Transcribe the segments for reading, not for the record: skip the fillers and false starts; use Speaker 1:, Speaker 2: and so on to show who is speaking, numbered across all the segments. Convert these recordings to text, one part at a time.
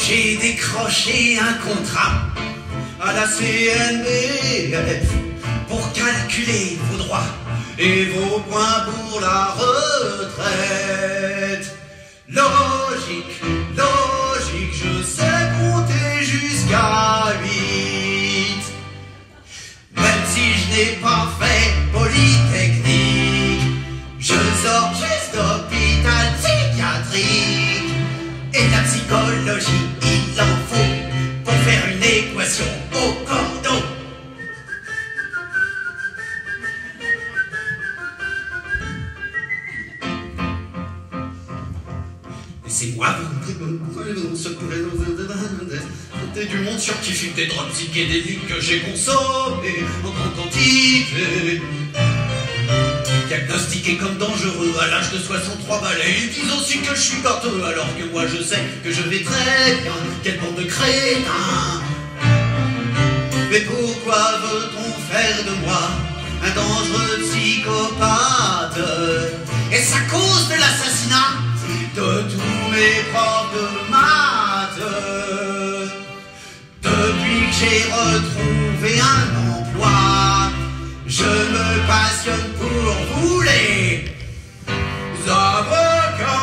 Speaker 1: j'ai décroché un contrat à la CNBF pour calculer vos droits et vos points pour la retraite. Logique, logique, je sais compter jusqu'à 8. Même si je n'ai pas fait Polytechnique, je sors juste d'hôpital psychiatrique. Et la psychologie, il en faut pour faire une équation au cordeau. Laissez-moi vous du monde scientifique des drogues psychédéliques que j'ai consommées en grande quantité. Diagnostiqué comme dangereux à l'âge de 63 balais. Ils disent aussi que je suis gâteux alors que moi je sais que je vais très bien. Quelle bande de crétins. Mais pourquoi veut-on faire de moi un dangereux psychopathe? Est-ce à cause de l'assassinat de tous mes profs de maths? Depuis que j'ai retrouvé un emploi, je me passionne pour vous les avocats.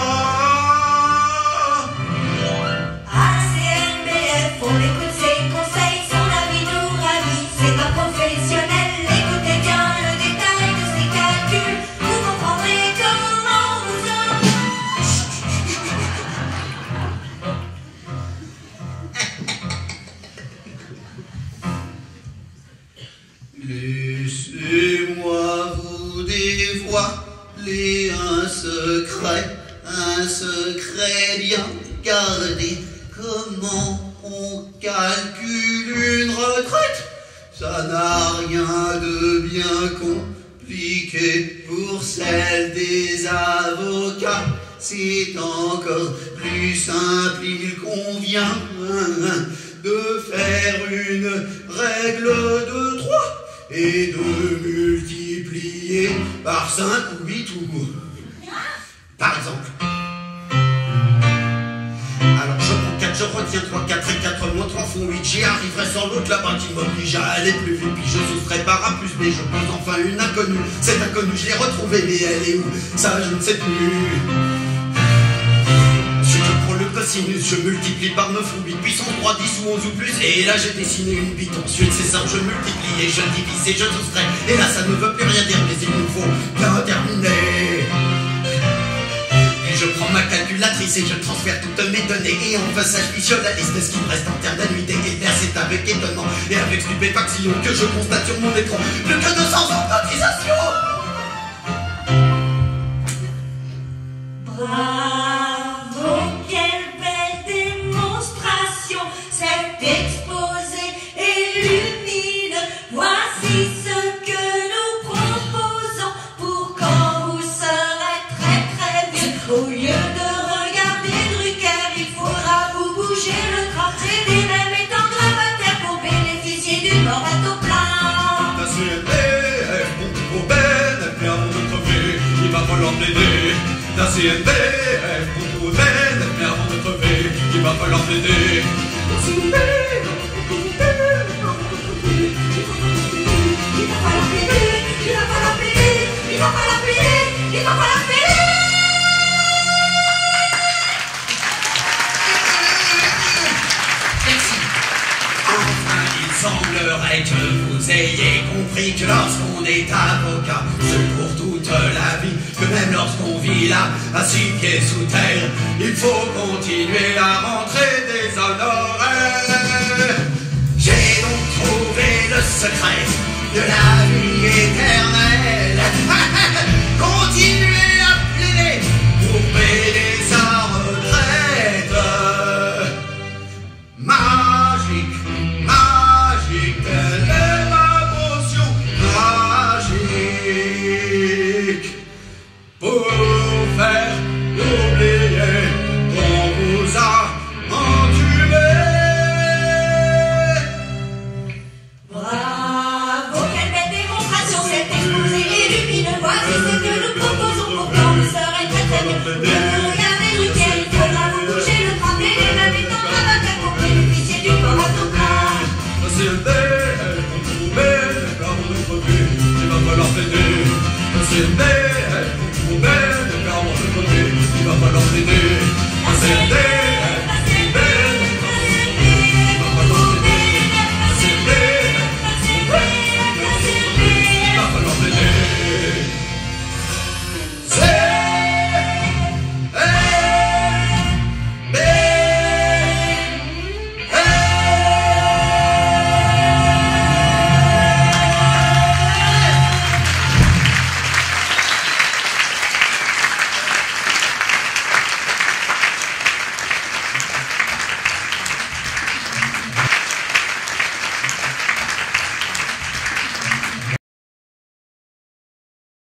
Speaker 2: ACNBF, on écoute ses conseils, son avis nous ravit. C'est un professionnel, écoutez bien le détail de ses calculs. Vous comprendrez comment vous en...
Speaker 1: Laissez-moi vous dévoiler un secret bien gardé. Comment on calcule une retraite? Ça n'a rien de bien compliqué pour celle des avocats. C'est encore plus simple, il convient de faire une règle de 3 et de multiplier par 5 ou 8 ou... Par exemple. Alors je prends 4, je retiens 3, 4 et 4 moins 3 font 8. J'y arriverai sans l'autre là-bas qui m'oblige à aller plus vite. Puis je soustrais par A plus B, je pense enfin une inconnue. Cette inconnue je l'ai retrouvée, mais elle est où? Ça je ne sais plus. Ensuite je prends le cosinus, je multiplie par 9 ou 8, puissance 3, 10 ou 11 ou plus. Et là j'ai dessiné une bite. Ensuite c'est simple, je multiplie et je divise et je soustrais. Et là ça ne veut plus rien dire, mais il nous faut bien terminer. Je prends ma calculatrice et je transfère toutes mes données. Et enfin ça je visualise de ce qui me reste en termes d'annuité. Et là c'est avec étonnement et avec stupéfaction que je constate sur mon écran plus que 200 ans de cotisation.
Speaker 2: Bravo, quelle belle démonstration. Cet exposé illumine. Voici ce que nous proposons pour quand vous serez très très vieux. Au lieu de regarder Drucker, il faudra vous bouger le crâne. C'est des mêmes étant gravataires pour bénéficier d'une mort à taux plein.
Speaker 1: La CNBF, pour Ben, bien avant de crever, il va falloir plaider. La CNBF, pour Ben, bien avant de crever, il va falloir plaider. La CNBF, pour Ben, avant de crever, il va falloir plaider.
Speaker 2: Il va falloir plaider, il va falloir plaider, il va falloir plaider.
Speaker 1: Enfin, il semblerait que vous ayez compris que lorsqu'on est avocat, c'est pour toute la vie, que même lorsqu'on vit là, à 6 pieds sous terre, il faut continuer à rentrer des honoraires. J'ai donc trouvé le secret de la vie éternelle.